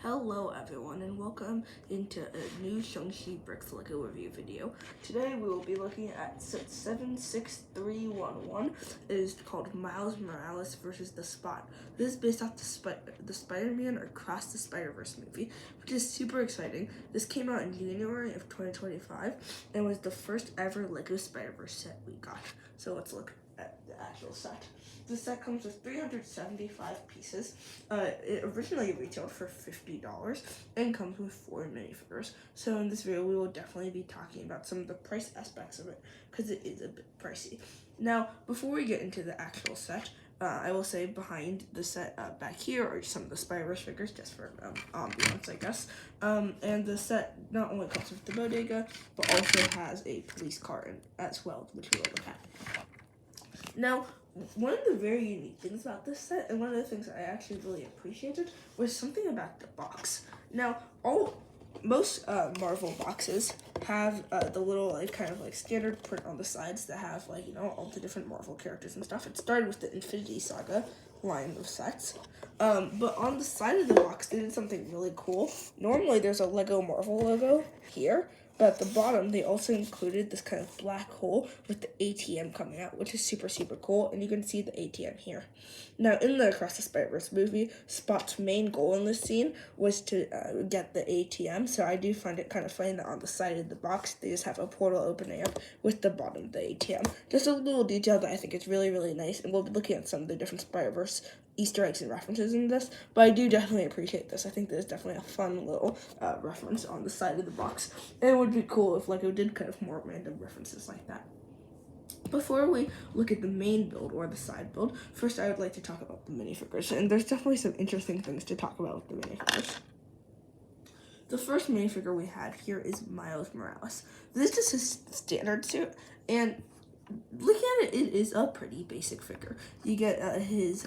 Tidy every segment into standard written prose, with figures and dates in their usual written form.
Hello everyone and welcome into a new Shang-Chi Bricks Lego review video. Today we will be looking at set 76311. It is called Miles Morales versus the Spot. This is based off the Spider-Man or Across the Spider-Verse movie, which is super exciting. This came out in January of 2025 and was the first ever Lego Spider-Verse set we got. So let's look at the actual set. The set comes with 375 pieces. It originally retailed for $50 and comes with 4 minifigures. So in this video, we will definitely be talking about some of the price aspects of it because it is a bit pricey. Now, before we get into the actual set, I will say behind the set back here are some of the Spider-Verse figures, just for ambiance, I guess. And the set not only comes with the bodega, but also has a police car as well, which we will look at. Now, one of the very unique things about this set, and one of the things I actually really appreciated, was something about the box. Now, most Marvel boxes have the little kind of standard print on the sides that have all the different Marvel characters and stuff. It started with the Infinity Saga line of sets, but on the side of the box they did something really cool. Normally there's a Lego Marvel logo here, but at the bottom, they also included this kind of black hole with the ATM coming out, which is super, super cool, and you can see the ATM here. Now, in the Across the Spider-Verse movie, Spot's main goal in this scene was to get the ATM, so I do find it kind of funny that on the side of the box, they just have a portal opening up with the bottom of the ATM. Just a little detail that I think is really, really nice, and we'll be looking at some of the different Spider-Verse Easter eggs and references in this, but I do definitely appreciate this. I think there's definitely a fun little reference on the side of the box, and it would be cool if Lego did kind of more random references like that. Before we look at the main build or the side build, first I would like to talk about the minifigures, and there's definitely some interesting things to talk about with the minifigures. The first minifigure we have here is Miles Morales. This is his standard suit, and looking at it, it is a pretty basic figure. You get his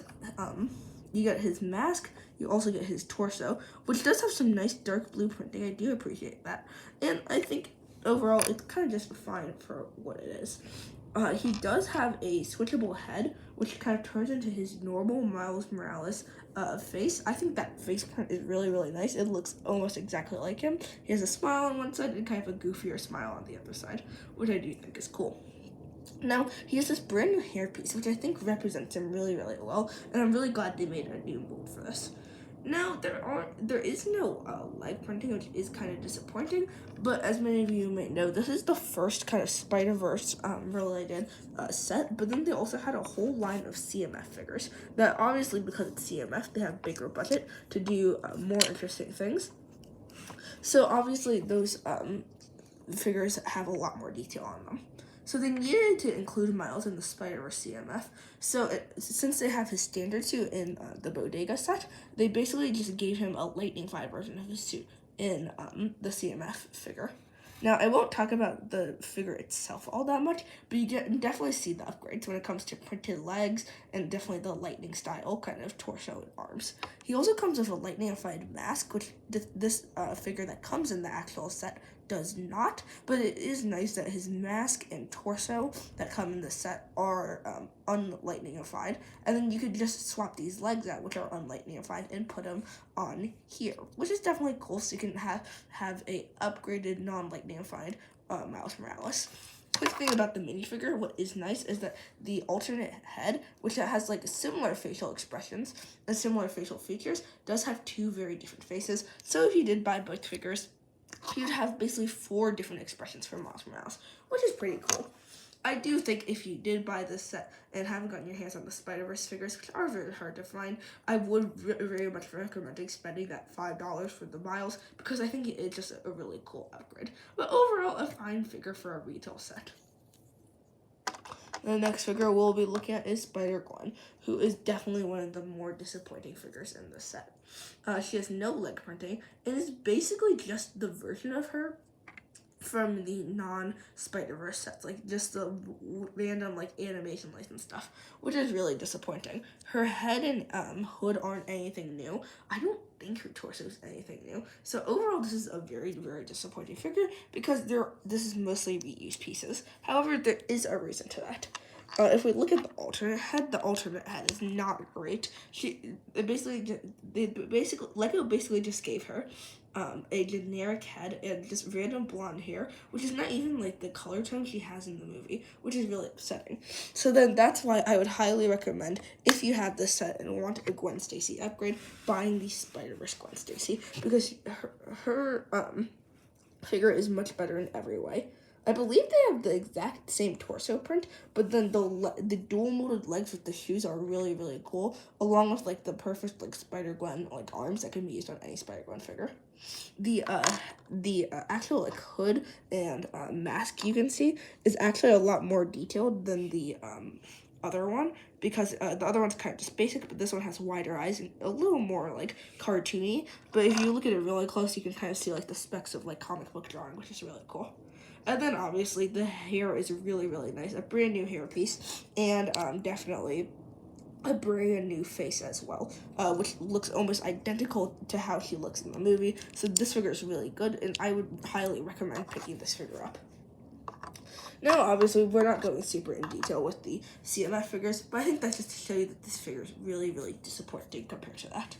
mask. You also get his torso, which does have some nice dark blue printing. I do appreciate that, and I think overall it's kind of just fine for what it is. He does have a switchable head, which kind of turns into his normal Miles Morales face. I think that face print is really, really nice. It looks almost exactly like him. He has a smile on one side and kind of a goofier smile on the other side, which I do think is cool. Now, he has this brand new hairpiece, which I think represents him really, really well, and I'm really glad they made a new mold for this. Now, there is no leg printing, which is kind of disappointing, but as many of you may know, this is the first kind of Spider-Verse related set, but then they also had a whole line of CMF figures that obviously, because it's CMF, they have bigger budget to do more interesting things. So obviously those figures have a lot more detail on them. So they needed to include Miles in the Spider-Verse CMF. So since they have his standard suit in the Bodega set, they basically just gave him a Lightning 5 version of his suit in the CMF figure. Now, I won't talk about the figure itself all that much, but you definitely see the upgrades when it comes to printed legs and definitely the lightning style kind of torso and arms. He also comes with a lightningified mask, which this figure that comes in the actual set does not, but it is nice that his mask and torso that come in the set are unlightningified, and then you could just swap these legs out, which are unlightningified, and put them on here, which is definitely cool, so you can have a upgraded non-lightningified Miles Morales. Quick thing about the minifigure, what is nice is that the alternate head, which has similar facial expressions and similar facial features, does have two very different faces, so if you did buy both figures, you'd have basically 4 different expressions for Miles Morales, which is pretty cool. I do think if you did buy this set and haven't gotten your hands on the Spider-Verse figures, which are very hard to find, I would very much recommend spending that $5 for the Miles, because I think it's just a really cool upgrade. But overall, a fine figure for a retail set. The next figure we'll be looking at is Spider-Gwen, who is definitely one of the more disappointing figures in this set. She has no leg printing, and is basically just the version of her from the non-Spider-Verse sets, just the random animation licensed stuff, which is really disappointing. Her head and hood aren't anything new. I don't think her torso is anything new. So overall, this is a very, very disappointing figure because this is mostly reused pieces. However, there is a reason to that. If we look at the alternate head is not great. Lego basically just gave her a generic head and just random blonde hair, which is not even like the color tone she has in the movie, which is really upsetting. So then that's why I would highly recommend, if you have this set and want a Gwen Stacy upgrade, buying the Spider-Verse Gwen Stacy, because her figure is much better in every way. I believe they have the exact same torso print, but then the dual molded legs with the shoes are really, really cool, along with like the perfect like Spider-Gwen like arms that can be used on any Spider-Gwen figure. The actual like hood and mask you can see is actually a lot more detailed than the other one, because the other one's kind of just basic, but this one has wider eyes and a little more like cartoony. But if you look at it really close, you can kind of see like the specks of like comic book drawing, which is really cool. And then obviously the hair is really, really nice, a brand new hair piece, and definitely a brand new face as well, which looks almost identical to how she looks in the movie. So this figure is really good, and I would highly recommend picking this figure up. Now, obviously, we're not going super in detail with the CMF figures, but I think that's just to show you that this figure is really, really disappointing compared to that.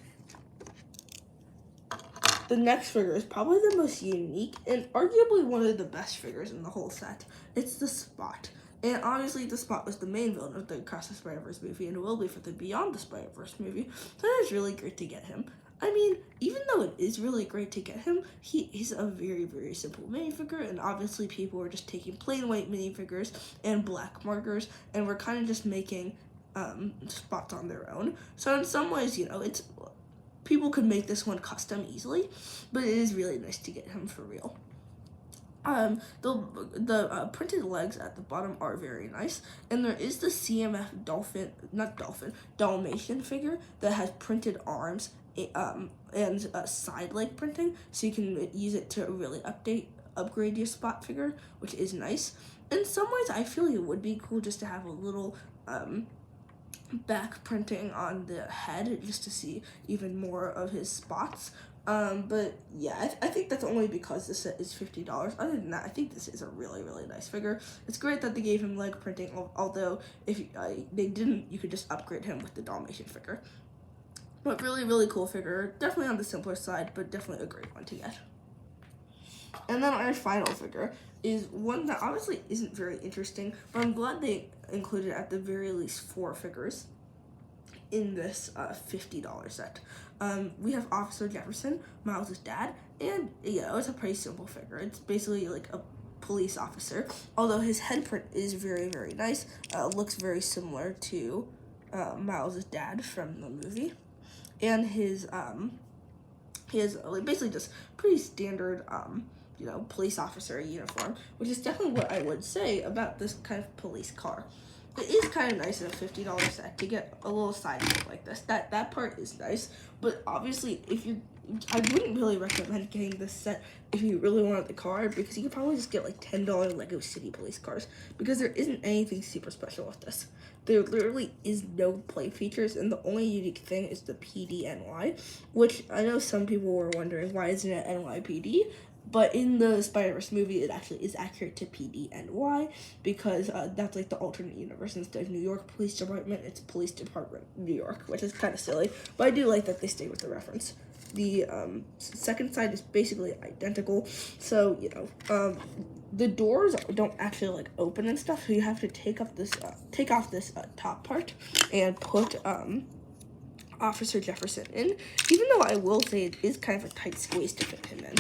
The next figure is probably the most unique and arguably one of the best figures in the whole set. It's the Spot. And obviously, the Spot was the main villain of the Across the Spider-Verse movie and will be for the Beyond the Spider-Verse movie, so it is really great to get him. I mean, even though it is really great to get him, he is a very, very simple minifigure, and obviously people are just taking plain white minifigures and black markers, and we're kind of just making spots on their own. So in some ways, you know, people could make this one custom easily, but it is really nice to get him for real. The printed legs at the bottom are very nice, and there is the CMF Dalmatian figure that has printed arms and side leg printing, so you can use it to really upgrade your Spot figure, which is nice. In some ways, I feel it would be cool just to have a little back printing on the head, just to see even more of his spots. But yeah, I think that's only because this set is $50. Other than that, I think this is a really, really nice figure. It's great that they gave him leg printing, although if they didn't, you could just upgrade him with the Dalmatian figure. But really, really cool figure. Definitely on the simpler side, but definitely a great one to get. And then our final figure is one that obviously isn't very interesting, but I'm glad they included at the very least 4 figures in this $50 set. We have Officer Jefferson, Miles' dad, and yeah, it's a pretty simple figure. It's basically like a police officer, although his head print is very, very nice. Looks very similar to Miles' dad from the movie, and his basically just pretty standard police officer uniform, which is definitely what I would say about this kind of police car. It is kind of nice in a $50 set to get a little side view like this. That part is nice, but obviously I wouldn't really recommend getting this set if you really wanted the car, because you could probably just get like $10 Lego City police cars, because there isn't anything super special with this. There literally is no play features, and the only unique thing is the PDNY, which I know some people were wondering, why isn't it NYPD? But in the Spider-Verse movie, it actually is accurate to PDNY, because that's like the alternate universe. Instead of New York Police Department, it's Police Department New York, which is kind of silly. But I do like that they stay with the reference. The second side is basically identical, so the doors don't actually like open and stuff. So you have to take off this top part and put Officer Jefferson in. Even though I will say it is kind of a tight squeeze to fit him in.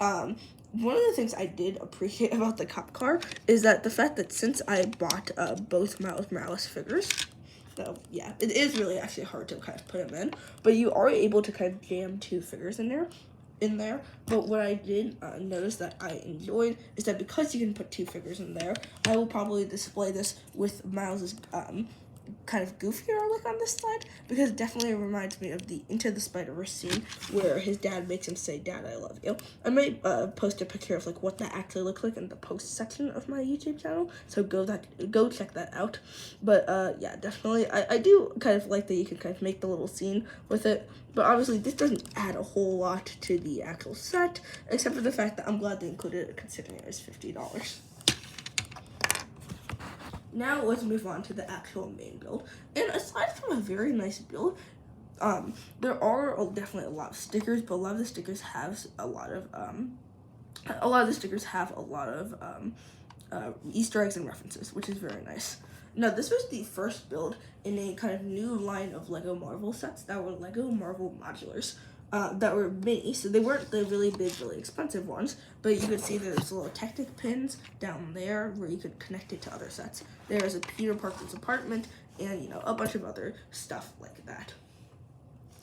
One of the things I did appreciate about the cop car is that the fact that since I bought both Miles Morales figures, so yeah, it is really actually hard to kind of put them in, but you are able to kind of jam 2 figures in there. But what I did notice that I enjoyed is that because you can put 2 figures in there, I will probably display this with Miles's kind of goofier look on this side, because it definitely reminds me of the Into the Spider-Verse scene where his dad makes him say, "Dad, I love you." I might post a picture of like what that actually looks like in the post section of my YouTube channel, so go check that out. But yeah, definitely I do kind of like that you can kind of make the little scene with it, but obviously this doesn't add a whole lot to the actual set, except for the fact that I'm glad they included it considering it was $50. Now let's move on to the actual main build. And aside from a very nice build, there are definitely a lot of stickers, but a lot of the stickers have a lot of Easter eggs and references, which is very nice. Now, this was the first build in a kind of new line of Lego Marvel sets that were Lego Marvel modulars. That were mini, so they weren't the really big, really expensive ones, but you could see there's little Technic pins down there where you could connect it to other sets. There's a Peter Parker's apartment, and, you know, a bunch of other stuff like that.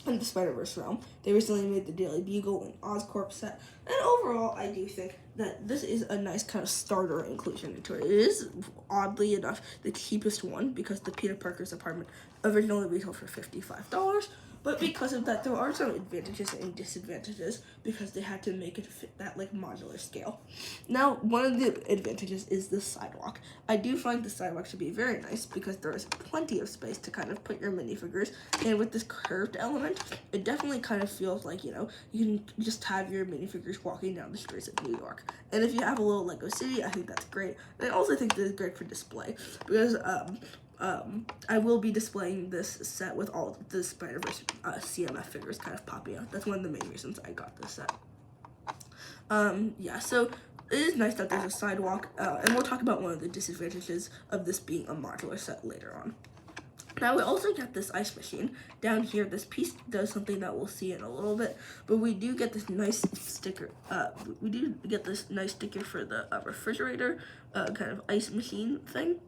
In the Spider-Verse realm, they recently made the Daily Bugle and Oscorp set, and overall, I do think that this is a nice kind of starter inclusion into it. It is, oddly enough, the cheapest one, because the Peter Parker's apartment originally retailed for $55, but because of that, there are some advantages and disadvantages because they had to make it fit that, like, modular scale. Now, one of the advantages is the sidewalk. I do find the sidewalk to be very nice because there is plenty of space to kind of put your minifigures, and with this curved element, it definitely kind of feels like, you know, you can just have your minifigures walking down the streets of New York. And if you have a little Lego City, I think that's great. And I also think this is great for display because, I will be displaying this set with all of the Spider-Verse CMF figures kind of popping out. That's one of the main reasons I got this set. Yeah, so it is nice that there's a sidewalk, and we'll talk about one of the disadvantages of this being a modular set later on. Now, we also get this ice machine. Down here, this piece does something that we'll see in a little bit, but we do get this nice sticker. We do get this nice sticker for the refrigerator, kind of ice machine thing.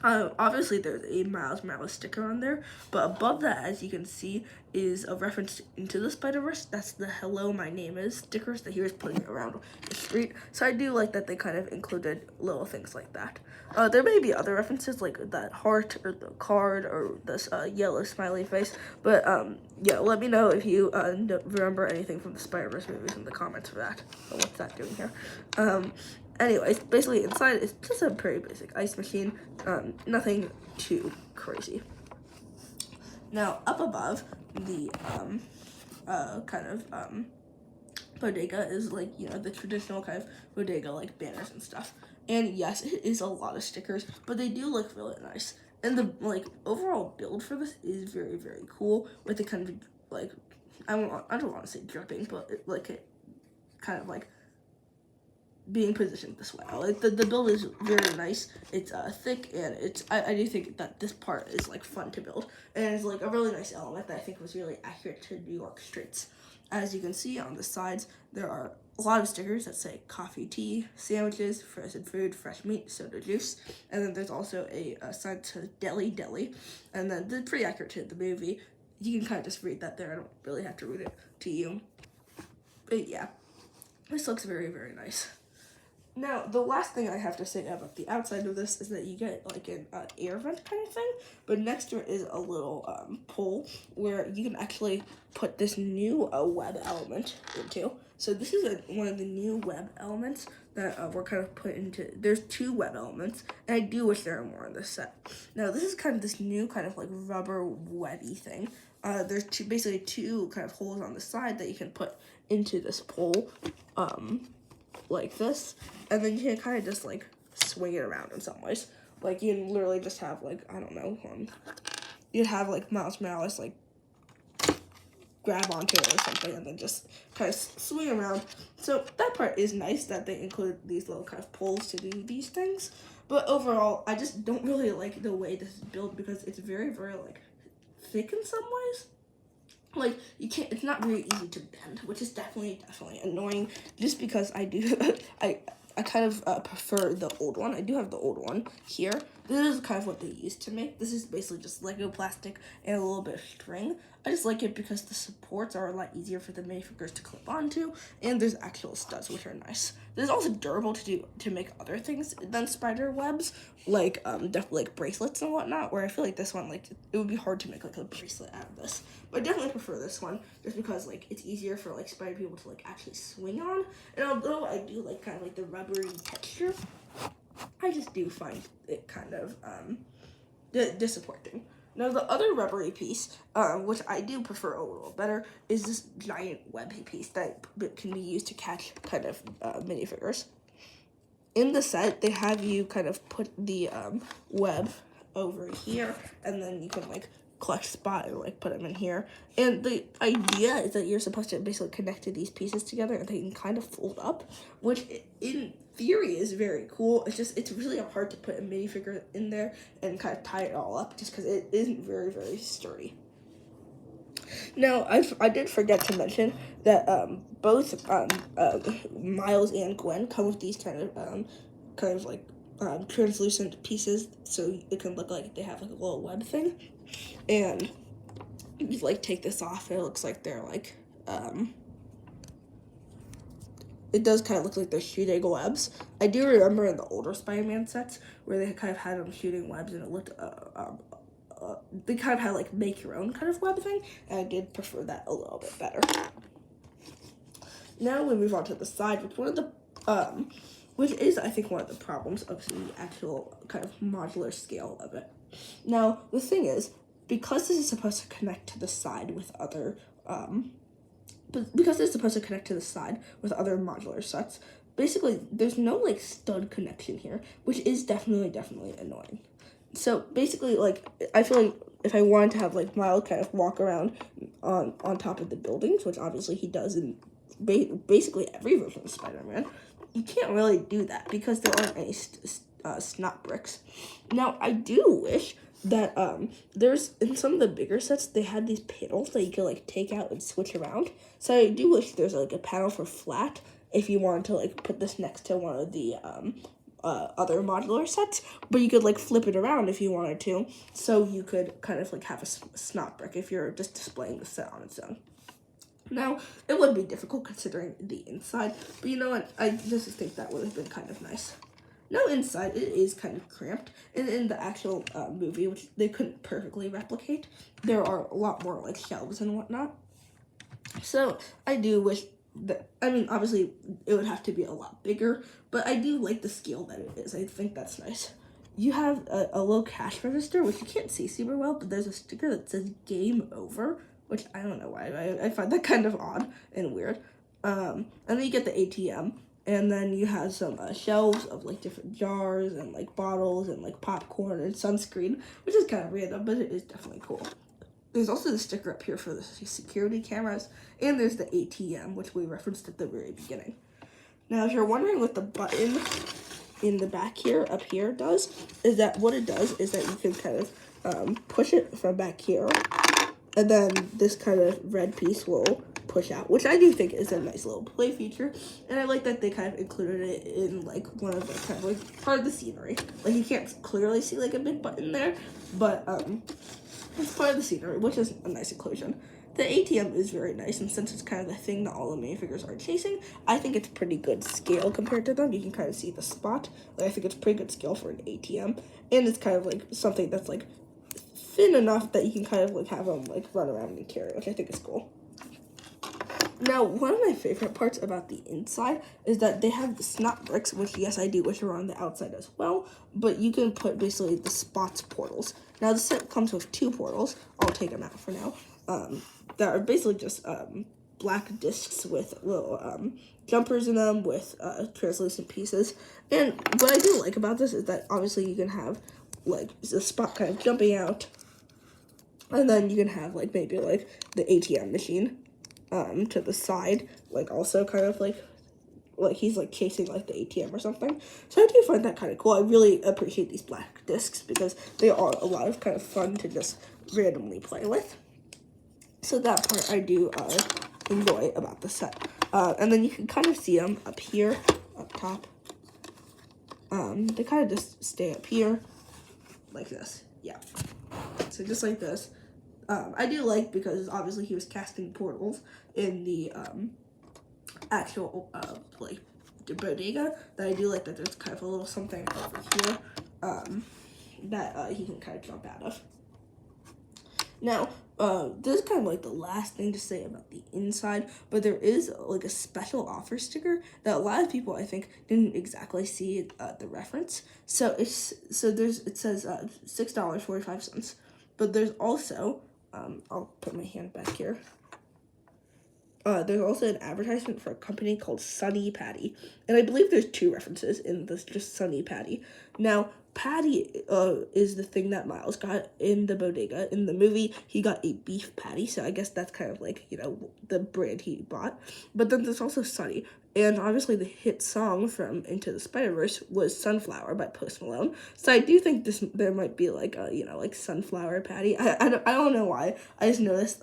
Obviously, there's a Miles Morales sticker on there, but above that, as you can see, is a reference into the Spider-Verse. That's the Hello, My Name Is stickers that he was putting around the street. So I do like that they kind of included little things like that. There may be other references, like that heart, or the card, or this yellow smiley face, but yeah, let me know if you remember anything from the Spider-Verse movies in the comments for that. What's that doing here? Anyways, basically inside it's just a pretty basic ice machine, nothing too crazy. Now, up above, the bodega is like, you know, the traditional kind of bodega, like banners and stuff. And yes, it is a lot of stickers, but they do look really nice. And the, like, overall build for this is very, very cool, with the kind of, like, I don't want to say dripping, but it kind of like being positioned this way. Like, the build is very nice. It's thick, and I do think that this part is like fun to build, and it's like a really nice element that I think was really accurate to New York streets. As you can see on the sides, there are a lot of stickers that say coffee, tea, sandwiches, frozen food, fresh meat, soda, juice, and then there's also a sign that says deli, and then they're pretty accurate to the movie. You can kind of just read that there. I don't really have to read it to you, but yeah, this looks very, very nice. Now, the last thing I have to say about the outside of this is that you get like an air vent kind of thing, but next to it is a little pole where you can actually put this new web element into. So this is one of the new web elements that we're kind of put into. There's two web elements, and I do wish there were more in this set. Now, this is kind of this new kind of like rubber webby thing. There's basically two kind of holes on the side that you can put into this pole, like this, and then you can kind of just like swing it around in some ways. Like, you can literally just have like, I don't know, you'd have like Miles Morales like grab onto it or something, and then just kind of swing around. So that part is nice that they include these little kind of poles to do these things. But overall, I just don't really like the way this is built because it's very, very like thick in some ways. Like, you can't, it's not very easy to bend, which is definitely annoying, just because I do, I kind of prefer the old one. I do have the old one here. This is kind of what they used to make. This is basically just Lego plastic and a little bit of string. I just like it because the supports are a lot easier for the minifigures to clip onto, and there's actual studs, which are nice. This is also durable to make other things than spider webs, like definitely like bracelets and whatnot, where I feel like this one, like, it would be hard to make like a bracelet out of this. But I definitely prefer this one, just because like it's easier for like spider people to like actually swing on. And although I do like kind of like the rubbery texture, I just do find it kind of disappointing. Now, the other rubbery piece, which I do prefer a little better, is this giant webby piece that can be used to catch kind of minifigures. in the set, they have you kind of put the web over here, and then you can like collect spot and like put them in here. And the idea is that you're supposed to basically connect these pieces together, and they can kind of fold up, which in theory is very cool. It's really hard to put a minifigure in there and kind of tie it all up, just because it isn't very sturdy. Now, I did forget to mention that both Miles and Gwen come with these kind of like translucent pieces, so it can look like they have like a little web thing. And you like take this off, and it looks like they're like it does kind of look like they're shooting webs. I do remember in the older Spider-Man sets where they kind of had them shooting webs, and it looked they kind of had like make your own kind of web thing, and I did prefer that a little bit better. Now we move on to the side, which is I think one of the problems of the actual kind of modular scale of it. Now the thing is, because this is supposed to connect to the side with other modular sets, basically there's no like stud connection here, which is definitely annoying. So basically, like, I feel like if I wanted to have like Miles kind of walk around on top of the buildings, which obviously he does in basically every version of Spider-Man, you can't really do that because there aren't any snot bricks. Now I do wish that there's in some of the bigger sets they had these panels that you could like take out and switch around. So I do wish there's like a panel for flat if you wanted to like put this next to one of the other modular sets, but you could like flip it around if you wanted to, so you could kind of like have a snot brick if you're just displaying the set on its own. Now, it would be difficult considering the inside, but you know what, I just think that would have been kind of nice. Now inside, it is kind of cramped, and in the actual movie, which they couldn't perfectly replicate, there are a lot more like shelves and whatnot. So I do wish that, I mean, obviously it would have to be a lot bigger, but I do like the scale that it is. I think that's nice. You have a little cash register, which you can't see super well, but there's a sticker that says game over, which I don't know why. I find that kind of odd and weird. And then you get the ATM, and then you have some shelves of like different jars and like bottles and like popcorn and sunscreen, which is kind of random, but it is definitely cool. There's also the sticker up here for the security cameras, and there's the ATM, which we referenced at the very beginning. Now, if you're wondering what the button in the back here, up here, does, is that what it does is that you can kind of push it from back here, and then this kind of red piece will push out, which I do think is a nice little play feature, and I like that they kind of included it in like one of the kind of like part of the scenery. Like you can't clearly see like a big button there, but it's part of the scenery, which is a nice inclusion. The ATM is very nice, and since it's kind of the thing that all the minifigures are chasing, I think it's pretty good scale compared to them. You can kind of see the spot. Like, I think it's pretty good scale for an ATM, and it's kind of like something that's like thin enough that you can kind of like have them like run around and carry, which I think is cool. Now, one of my favorite parts about the inside is that they have the snot bricks, which yes, I do wish were on the outside as well, but you can put basically the spots portals. Now, the set comes with 2 portals. I'll take them out for now. That are basically just black discs with little jumpers in them with translucent pieces. And what I do like about this is that obviously you can have like the spot kind of jumping out, and then you can have like maybe like the ATM machine to the side, like also kind of like he's like chasing like the ATM or something. So I do find that kind of cool. I really appreciate these black discs because they are a lot of kind of fun to just randomly play with. So that part I do enjoy about the set. And then you can kind of see them up here, up top. They kind of just stay up here, like this. Yeah. So just like this. I do like, because obviously he was casting portals in the actual like the bodega, that I do like that there's kind of a little something over here that he can kind of jump out of. Now, this is kind of like the last thing to say about the inside, but there is like a special offer sticker that a lot of people, I think, didn't exactly see the reference. So it says $6.45, but there's also I'll put my hand back here. there's also an advertisement for a company called Sunny Patty, and I believe there's 2 references in this, just Sunny Patty. Now, patty is the thing that Miles got in the bodega. In the movie, he got a beef patty, so I guess that's kind of like, the brand he bought. But then there's also Sunny, and obviously the hit song from Into the Spider-Verse was Sunflower by Post Malone. So I do think there might be like a, like Sunflower Patty. I don't know why. I just noticed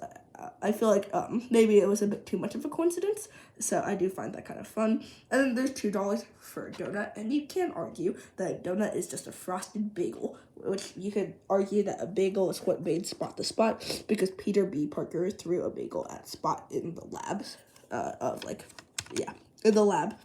I feel like maybe it was a bit too much of a coincidence, so I do find that kind of fun. And then there's $2 for a donut, and you can't argue that a donut is just a frosted bagel, which you could argue that a bagel is what made Spot the Spot, because Peter B. Parker threw a bagel at Spot in the labs in the lab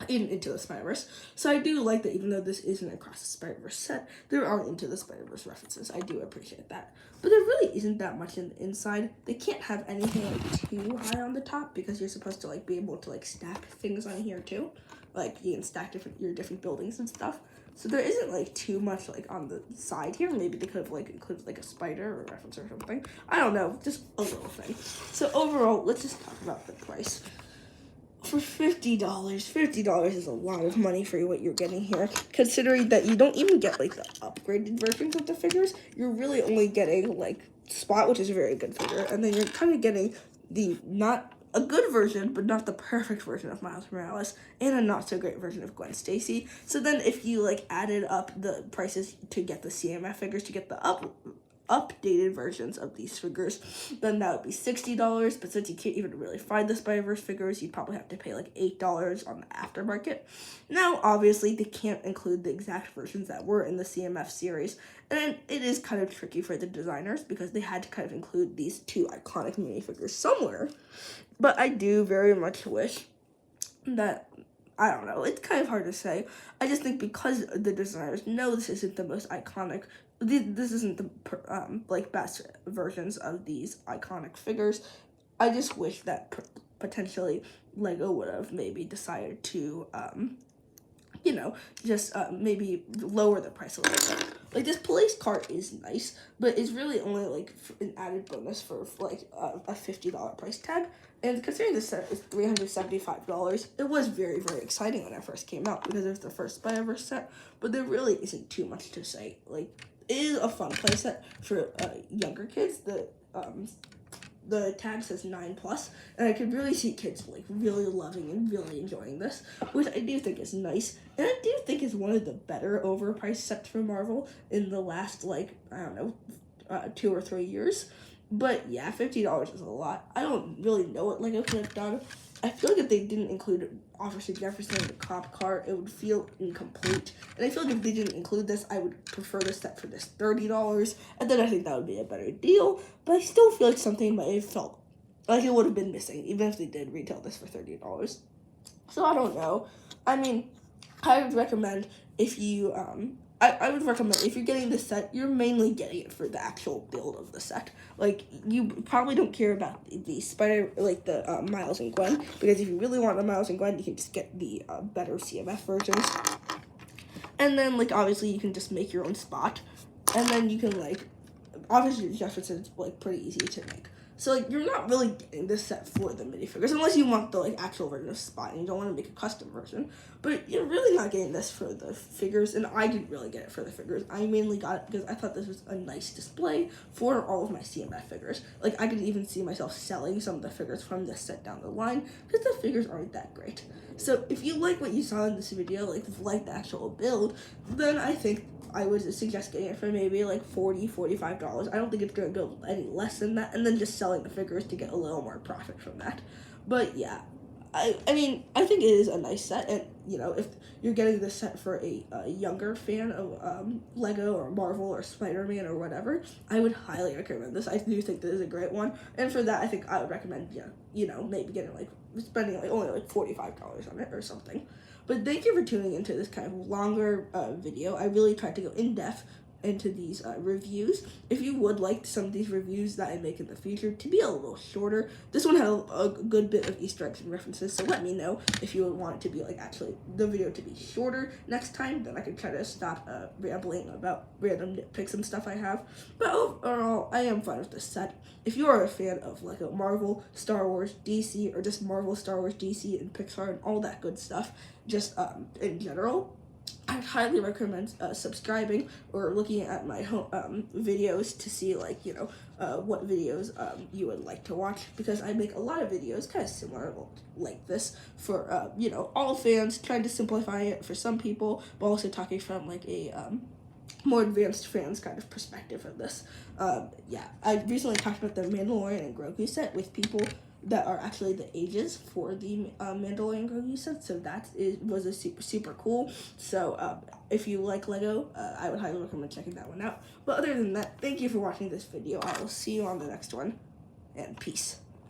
Into the Spider-Verse. So I do like that even though this isn't Across the Spider-Verse set, there are Into the Spider-Verse references. I do appreciate that. But there really isn't that much in the inside. They can't have anything like too high on the top because you're supposed to like be able to like stack things on here too. Like you can stack your different buildings and stuff. So there isn't like too much like on the side here. Maybe they could have like included like a spider or a reference or something. I don't know, just a little thing. So overall, let's just talk about the price. For $50 is a lot of money for what you're getting here, considering that you don't even get like the upgraded versions of the figures. You're really only getting like Spot, which is a very good figure, and then you're kind of getting the not a good version, but not the perfect version of Miles Morales, and a not so great version of Gwen Stacy. So then if you like added up the prices to get the CMF figures, to get the updated versions of these figures, then that would be $60. But since you can't even really find the Spider-Verse figures, you'd probably have to pay like $8 on the aftermarket. Now, obviously, they can't include the exact versions that were in the CMF series, and it is kind of tricky for the designers because they had to kind of include these 2 iconic minifigures somewhere. But I do very much wish that, I don't know, it's kind of hard to say. I just think because the designers know this isn't the most iconic, this isn't the best versions of these iconic figures, I just wish that potentially Lego would have maybe decided to, maybe lower the price a little bit. Like, this police car is nice, but it's really only, like, an added bonus for, like, a $50 price tag. And considering this set is $375, it was very, very exciting when it first came out because it was the first Spider-Verse set, but there really isn't too much to say. Like, it is a fun playset for younger kids. The tag says 9+, and I could really see kids like really loving and really enjoying this, which I do think is nice, and I do think is one of the better overpriced sets for Marvel in the last 2 or 3 years. But yeah, $50 is a lot. I don't really know what Lego could have done. I feel like if they didn't include Officer Jefferson in the cop car, it would feel incomplete. And I feel like if they didn't include this, I would prefer this set for this $30. And then I think that would be a better deal. But I still feel like something might have felt like it would have been missing, even if they did retail this for $30. So I don't know. I mean, I would recommend if you, I would recommend if you're getting this set, you're mainly getting it for the actual build of the set. Like, you probably don't care about the Miles and Gwen, because if you really want the Miles and Gwen, you can just get the better CMF versions. And then, like, obviously, you can just make your own Spot, and then you can, like, obviously, Jefferson's, like, pretty easy to make. So, like, you're not really getting this set for the minifigures, unless you want the, like, actual version of Spot and you don't want to make a custom version. But you're really not getting this for the figures, and I didn't really get it for the figures. I mainly got it because I thought this was a nice display for all of my CMF figures. Like, I could even see myself selling some of the figures from this set down the line, because the figures aren't that great. So, if you like what you saw in this video, like the actual build, then I think I would suggest getting it for maybe like $40, $45. I don't think it's going to go any less than that, and then just selling the figures to get a little more profit from that. But yeah, I mean, I think it is a nice set, and if you're getting this set for a younger fan of Lego or Marvel or Spider-Man or whatever, I would highly recommend this. I do think this is a great one, and for that, I think I would recommend, maybe getting spending only $45 on it or something. But thank you for tuning into this kind of longer video. I really tried to go in depth into these reviews. If you would like some of these reviews that I make in the future to be a little shorter, this one had a good bit of Easter eggs and references, so let me know if you would want it to be like actually the video to be shorter next time. Then I can try to stop rambling about random nitpicks and stuff I have. But overall, I am fine with this set. If you are a fan of like a Marvel, Star Wars, DC, or just Marvel, Star Wars, DC, and Pixar and all that good stuff, just in general, I'd highly recommend subscribing or looking at my videos to see like, you know, what videos you would like to watch, because I make a lot of videos kind of similar like this for, you know, all fans, trying to simplify it for some people, but also talking from like a more advanced fans kind of perspective of this. Yeah, I recently talked about the Mandalorian and Grogu set with people that are actually the ages for the Mandalorian Grogu set, so that was a super cool. So if you like Lego, I would highly recommend checking that one out. But other than that, thank you for watching this video. I will see you on the next one, and peace.